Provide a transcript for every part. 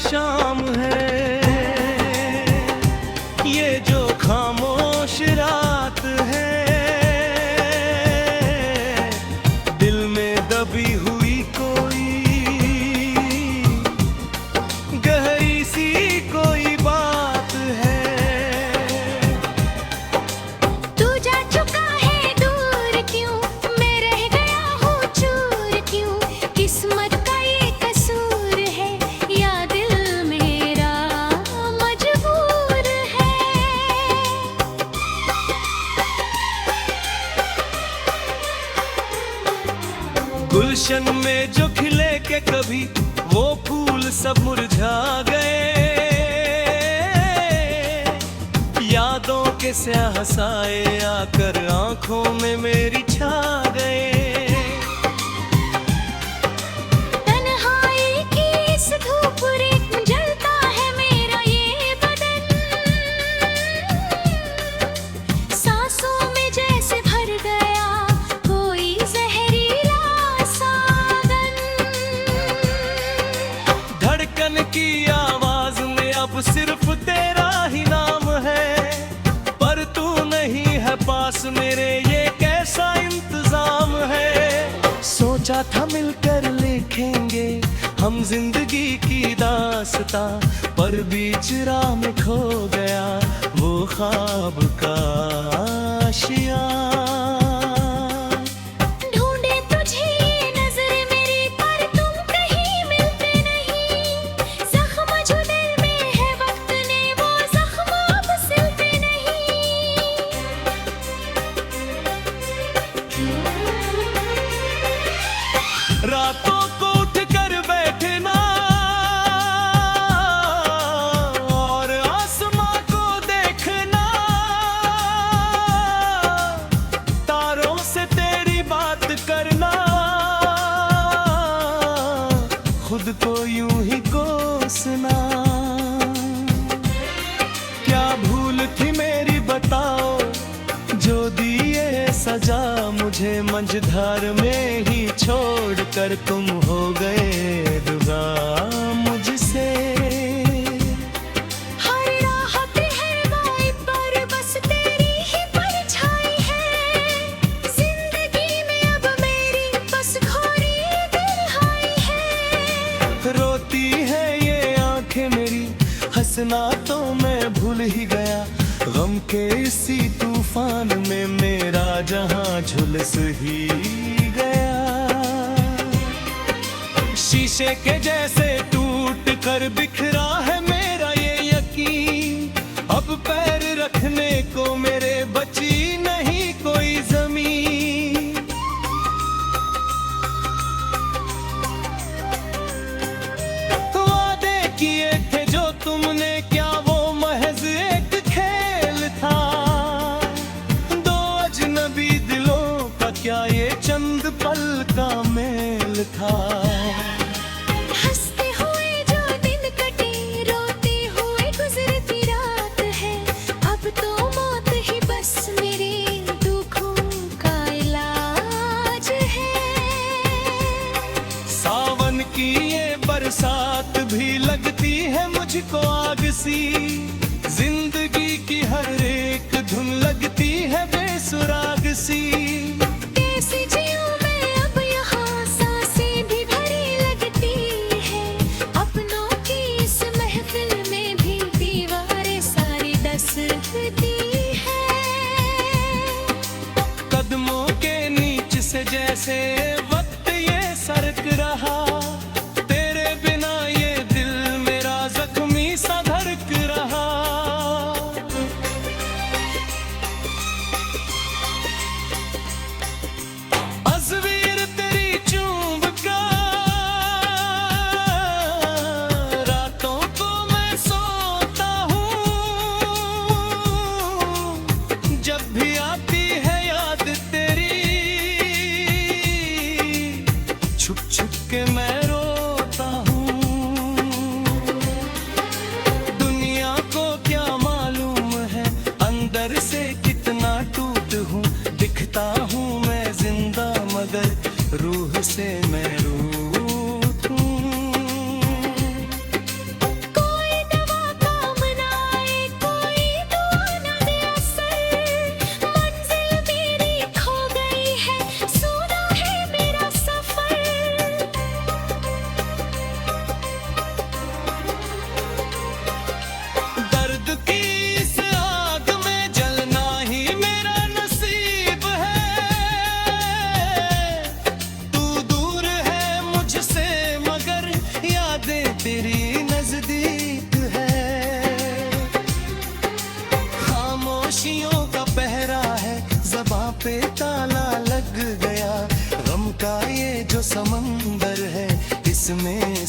शाम है, ये जो खामोश रात है, दिल में दबी हुई कोई गहरी सी कोई बात है। तू जा चुका है दूर क्यों, मैं रह गया हूँ चूर क्यों, किस्मत का ये कसूर है या दिल मेरा मजबूर है। गुलशन में जो खिले के कभी वो फूल सब मुरझा गए, यादों के स्याह साए आकर आंखों में मेरी छा गए। तन्हाई की इस धूप रेत में जलता है मेरा ये बदन, सांसों में जैसे भर गया कोई जहरीला सावन। धड़कन की आवाज में अब सिर्फ तेरा ही नाम है, पर तू नहीं है पास मेरे, ये कैसा इंतजाम है। सोचा था मिलकर लिखेंगे हम जिंदगी की दास्तां, पर बीच राह में खो गया वो ख्वाब का आशियां। ढूंढे तुझे ये नजर मेरी पर तुम कहीं मिलते नहीं, जख्म जो दिल में है वक्त ने वो जख्म अब सिलते नहीं। रातों को उठ कर बैठना और आसमां को देखना, तारों से तेरी बात करना, खुद को यूं ही कोसना। क्या भूल थी मेरी बताओ, जो दिए सजा मुझे मंझधार में ही छोड़कर तुम हो गए जुदा मुझसे। हर राहत है वाइब पर बस तेरी ही परछाई है, जिंदगी में अब मेरी बस खोरी तन्हाई है। रोती है ये आंखें मेरी, हंसना तो मैं भूल ही गया, गम के इसी तूफान में मेरा जहां झुलस ही गया। शीशे के जैसे टूट कर बिखरा है मेरा ये यकीन, अब पैर रखने को मेरे बची नहीं कोई जमीन। वादे किए थे जो तुमने क्या वो महज एक खेल था, दो अजनबी दिलों का क्या ये चंद पल का मेल था। हंसते हुए जो दिन कटे रोते हुए गुजरती रात है, अब तो मौत ही बस मेरे दुखों का इलाज है। सावन की ये बरसात भी लगती है मुझको आग सी, जिंदगी की हर एक धुन लगती है बेसुराग सी। कैसे जीऊं मैं अब यहाँ, सांसें भी भरी लगती है, अपनों की इस महफिल में भी दीवारें सारी दस्तती है। कदमों के नीचे से जैसे वक्त ये सरक रहा, तेरे बिना ये दिल मेरा जख्मी सा धड़क रहा।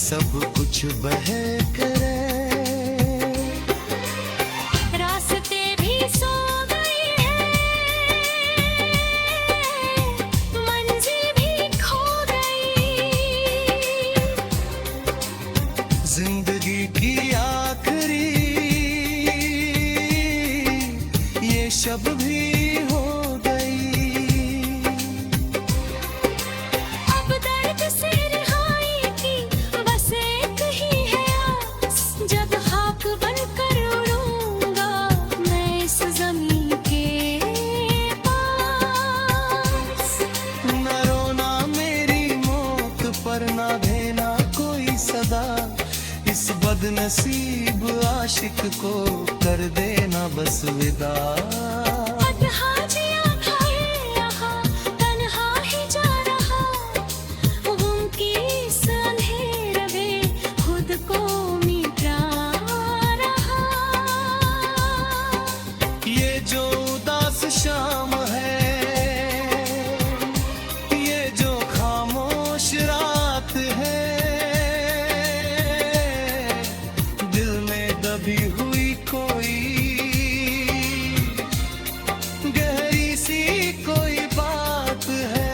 सब कुछ बह करे। रास्ते भी सो गए हैं, मंजिल भी खो गई, जिंदगी की आखिरी ये शब भी हो गई। अब दर्द से रिहाई की बस एक ही है आस, जब खाक बनकर उड़ूंगा मैं इस जमीन के पास। न रोना मेरी मौत पर, ना देना कोई सदा, इस बदनसीब आशिक को कर देना बस विदा। तन्हा जिया है यहाँ, तन्हा ही जा रहा, गम की इस अंधेरे में खुद को मिटा रहा। ये जो उदास शाम है, ये जो खामोश रात है, दिल में दबी हुई कोई गहरी सी कोई बात है।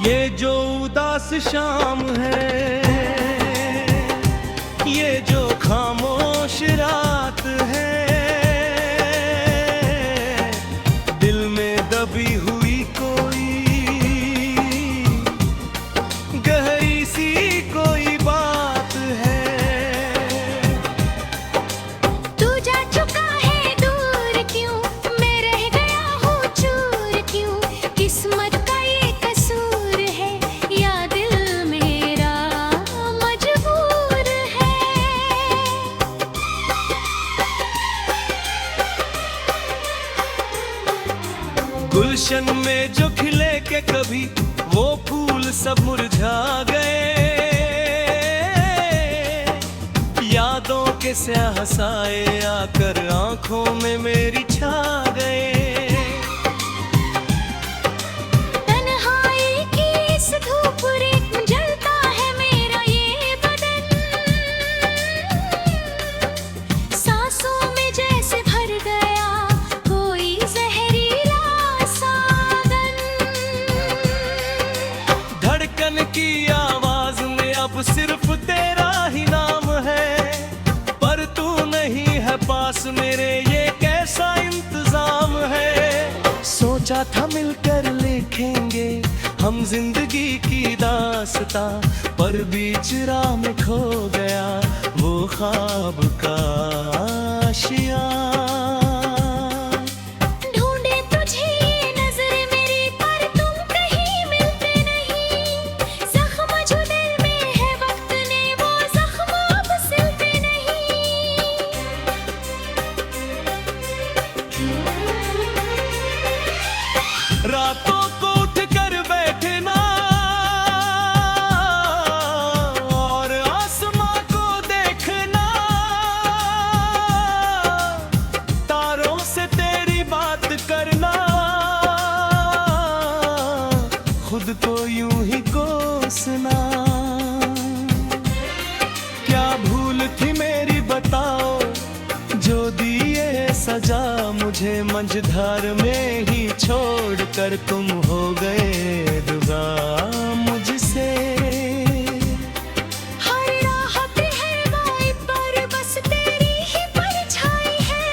ये जो उदास शाम है, ये जो खामोश रात है, दिल में दबी हुई कोई गहरी सी कोई बात है। तू जा चुका है दूर क्यों, मैं रह गया हूँ चूर क्यों, किस्मत का ये कसूर है या दिल मेरा मजबूर है। गुलशन में जो खिले के कभी वो फूल सब मुरझा गए, यादों के स्याह साए आकर आंखों में मेरी छा गए। तन्हाई की इस धूप रेख में जलता है मेरा ये बदन, सांसों में जैसे भर गया कोई जहरीला सावन। धड़कन की आवाज में अब सिर्फ तेरा ही नाम है, पर तू नहीं है पास मेरे, ये कैसा इंतजाम है। सोचा था मिलकर लिखेंगे हम जिंदगी की दास्तां, पर बीच राह में खो गया वो ख्वाब का आशियां। ढूंढे तुझे ये नजर मेरी पर तुम कहीं मिलते नहीं, जख्म जो दिल में है वक्त ने वो जख्म अब सिलते नहीं। रातों को उठ कर बैठना और आसमां को देखना, तारों से तेरी बात करना, खुद को यूं ही कोसना। क्या भूल थी मेरी बताओ, जो दिए सजा मुझे मंझधार में ही छोड़कर तुम हो गए जुदा मुझसे। हर राह पे है वाई पर बस तेरी ही परछाई है,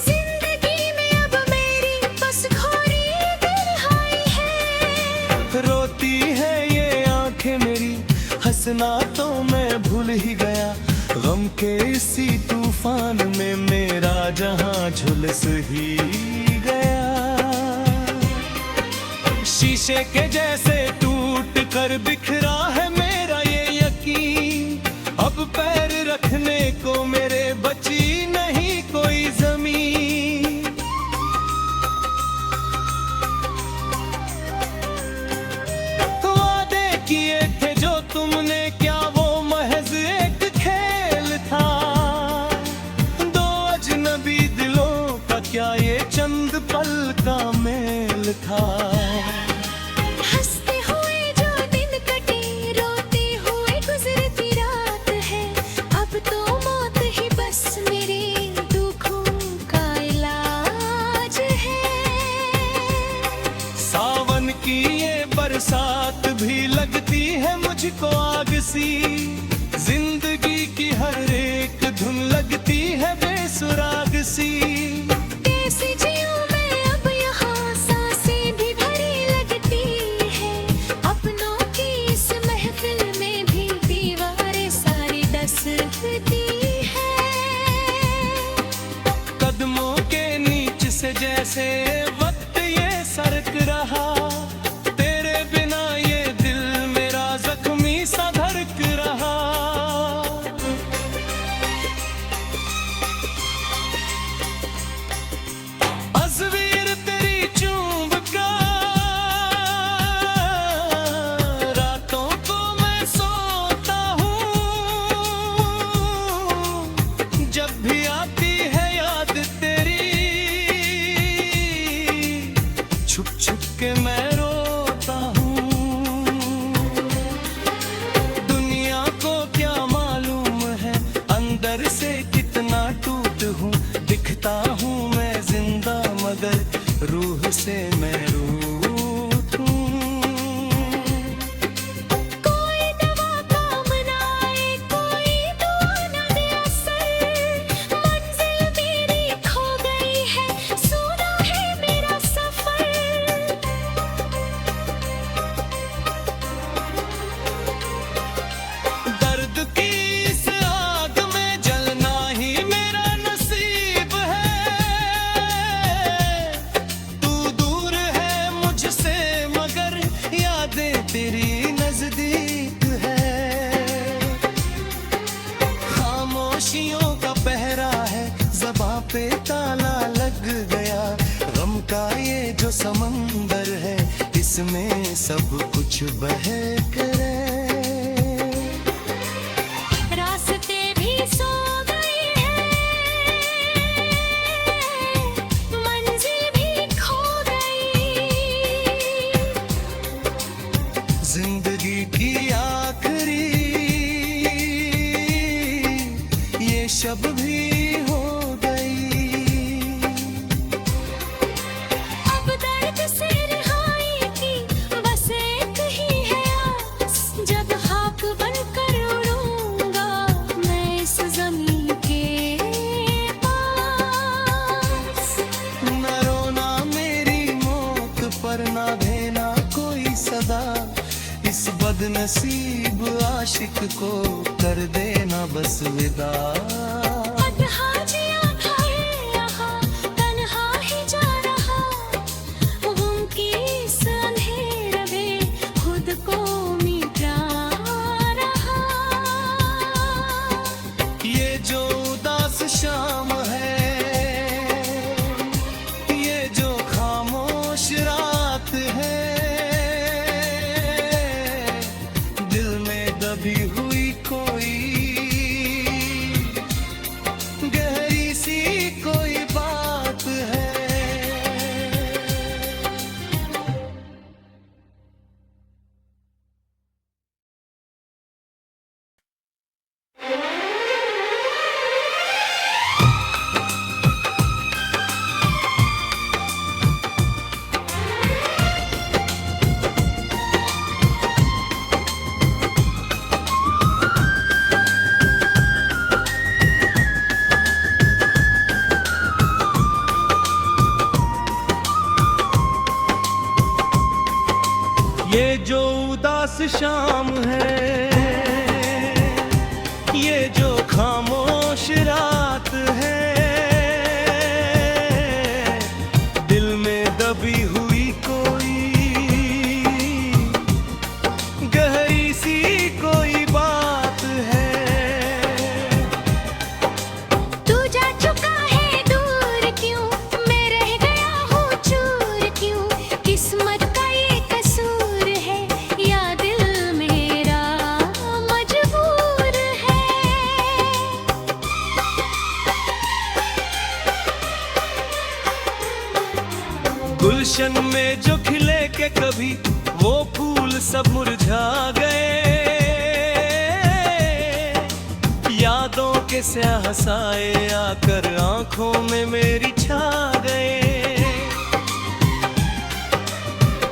जिंदगी में अब मेरी बस खोरी तन्हाई है। रोती है ये आंखें मेरी, हंसना तो मैं भूल ही गया, गम के इसी तूफान में मेरा जहां झुलस ही गया। शीश शीशे के जैसे टूट कर बिखरा है मेरा ये यकीन। अब पैर रखने को मेरे बची नहीं कोई जमीन। वादे किए थे जो तुमने, क्या वो महज एक खेल था? दो अजनबी दिलों का क्या ये चंद पल का मेल था? हंसते हुए जो दिन कटे, रोते हुए गुजरती रात है। अब तो मौत ही बस मेरे दुखों का इलाज है। सावन की ये बरसात भी लगती है मुझको आग सी। जिंदगी की हर एक धुन लगती है बेसुराग सी। कैसे जीऊं मैं अब यहाँ, सांसें भी भरी लगती है। अपनों की इस महफिल में भी दीवारें सारी डसती है। कदमों के नीचे से जैसे वक्त ये सरक रहा, तेरे बिना ये दिल मेरा जख्मी सा धड़क रहा। तस्वीर तेरी चूम कर रातों को मैं सोता हूँ। जब भी आती है याद तेरी, छुप छुप के मैं रोता हूँ। दुनिया को क्या मालूम है अंदर से कितना टूट हूँ। दिखता हूँ मैं जिंदा मगर रूह से मैं रूठ हूँ। कोई दवा काम न आए, कोई दुआ न दे असर। मंजिल मेरी खो गई है, सुना है मेरा सफर। दर्द की इस आग में जलना ही मेरा नसीब है। तू दूर है मुझसे मगर यादें तेरी नजदीक है। खामोशियों का पहरा है, ज़बां पे ताला लग गया। गम का ये जो समंदर है, इसमें सब कुछ बह करे। रास्ते भी सो गए हैं, मंजिल भी खो गई। जिंदगी की आखिरी ये शब भी हो गई। अब दर्द से रिहाई की बस एक ही है आस। जब खाक बनकर उड़ूंगा मैं इस जमीन के पास। न रोना मेरी मौत पर, ना देना कोई सदा। इस बदनसीब आशिक को कर देना बस विदा। तन्हा जिया है यहाँ, तन्हा ही जा रहा। गुम की इस अंधेरे में खुद को मिटा रहा। ये जो उदास शाम है, ये जो खामोश रात है, दिल में दबी हुई कोई गहरी सी कोई बात है। ये जो उदास शाम है, ये जो खामोश रात है, दिल में दबी हुई कोई गुलशन में जो खिले के कभी वो फूल सब मुरझा गए। यादों के स्याह साए आकर आंखों में मेरी छा गए।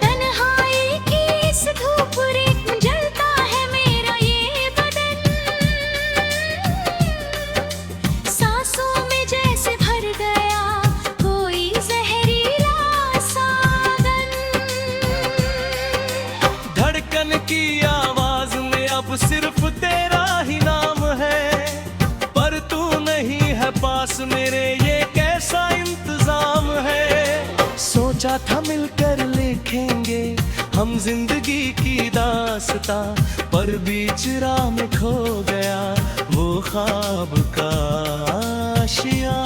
तन्हाई की इस धूप रेख में जलता है मेरा ये बदन, सांसों में जैसे भर गया कोई जहरीला सावन। धड़कन की आवाज में अब सिर्फ तेरा ही नाम है, पर तू नहीं है पास मेरे ये कैसा इंतजाम है। सोचा था मिलकर लिखेंगे हम जिंदगी की दास्तां, पर बीच राह में खो गया वो ख्वाब का आशियां।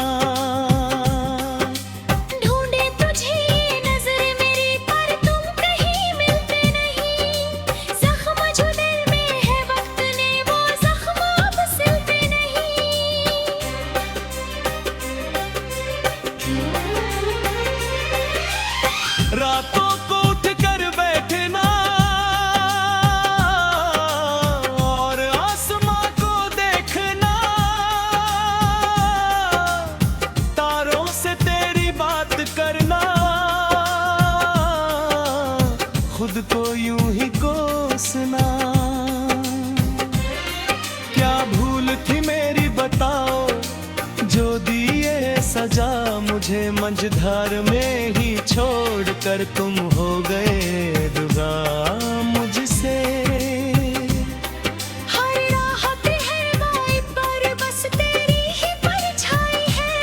ढूंढे तुझे ये नजर मेरी पर तुम कहीं मिलते नहीं, जख्म जो दिल में है वक्त ने वो जख्म अब सिलते नहीं। रातों को उठ कर बैठना और आसमां को देखना, तारों से तेरी बात करना, खुद को यूं ही कोसना। क्या भूल थी मेरी बताओ जो दिए सजा मुझे मंझधार में ही छोड़कर तुम हो गए जुदा मुझसे। हर राहत है वाई पर बस तेरी ही परछाई है,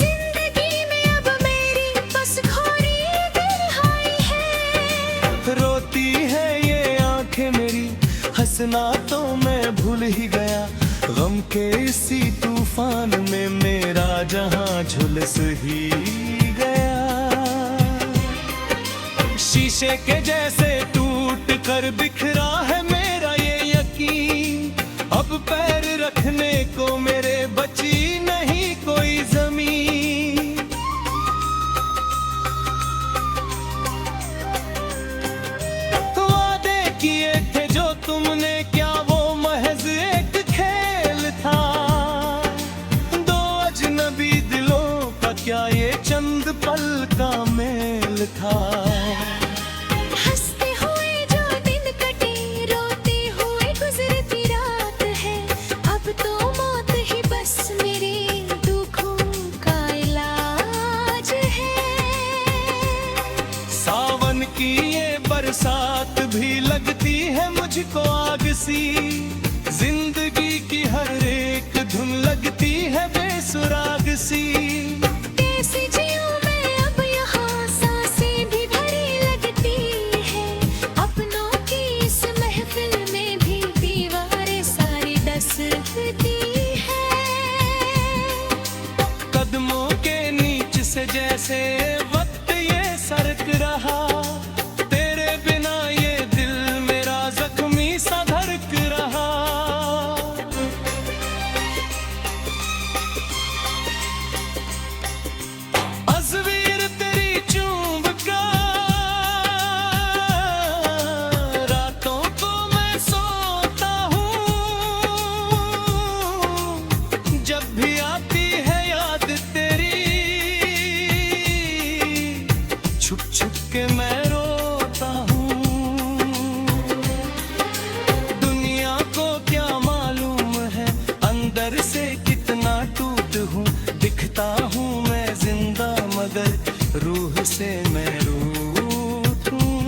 जिंदगी में अब मेरी बस खोरी तन्हाई है। रोती है ये आंखें मेरी, हंसना तो मैं भूल ही गया, गम के इसी तूफान में मेरा जहां झुलस ही गया। शीशे के जैसे टूट कर बिखरा है मेरा ये यकीन, अब पैर रखने को मेरे बची नहीं कोई जमीन। वादे किए थे जो तुमने क्या वो महज एक खेल था, दो अजनबी दिलों का क्या ये चंद पल का मेल था। हंसते हुए जो दिन कटे रोते हुए गुजरती रात है, अब तो मौत ही बस मेरे दुखों का इलाज है। सावन की ये बरसात भी लगती है मुझको आग सी, जिंदगी की हर एक धुन लगती है बेसुराग सी। कैसे जीऊं मैं अब यहाँ, सांसें भी भरी लगती है, अपनों की इस महफिल में भी दीवारें सारी डसती है। कदमों के नीचे से जैसे वक्त ये सरक रहा, तेरे बिना ये दिल मेरा जख्मी सा धड़क रहा। तस्वीर तेरी चूम कर रातों को मैं सोता हूँ, जब भी आती है याद तेरी छुप छुप के मैं रोता हूँ। दुनिया को क्या मालूम है अंदर से कितना टूट हूँ, दिखता हूँ मैं जिंदा मगर रूह से मैं रूठ हूँ।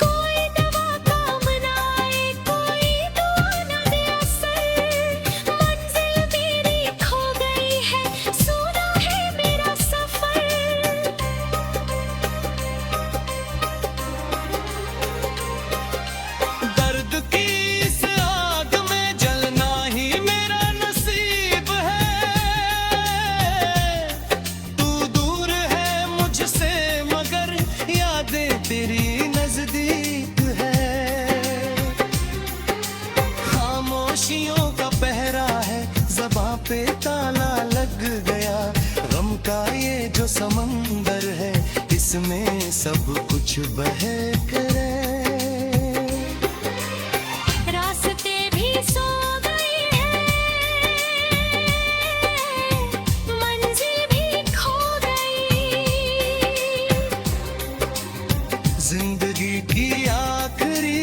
कोई दवा काम न आए, कोई दुआ न दे असर, मंजिल मेरी खो गई है, सुना है मेरा सफर। दर्द की इस आग में जलना ही मेरा नसीब है, तू दूर है मुझसे मगर यादें तेरी नजदीक है। खामोशियों का पहरा है, ज़बां पे ताला लग गया, गम का ये जो समा जिसमें सब कुछ बह करे। रास्ते भी सो गए हैं, मंजिल भी खो गई, जिंदगी की आखिरी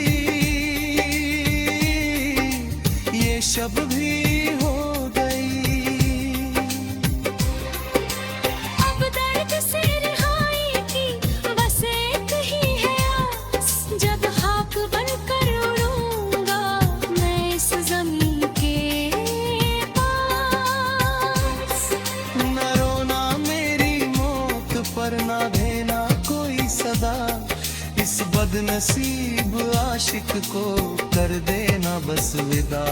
ये शब भी हो गई। अब दर्द से रिहाई की बस एक ही है आस, जब खाक बनकर उड़ूंगा मैं इस ज़मीं के पास। न रोना मेरी मौत पर, ना देना कोई सदा, इस बदनसीब आशिक को कर देना बस विदा।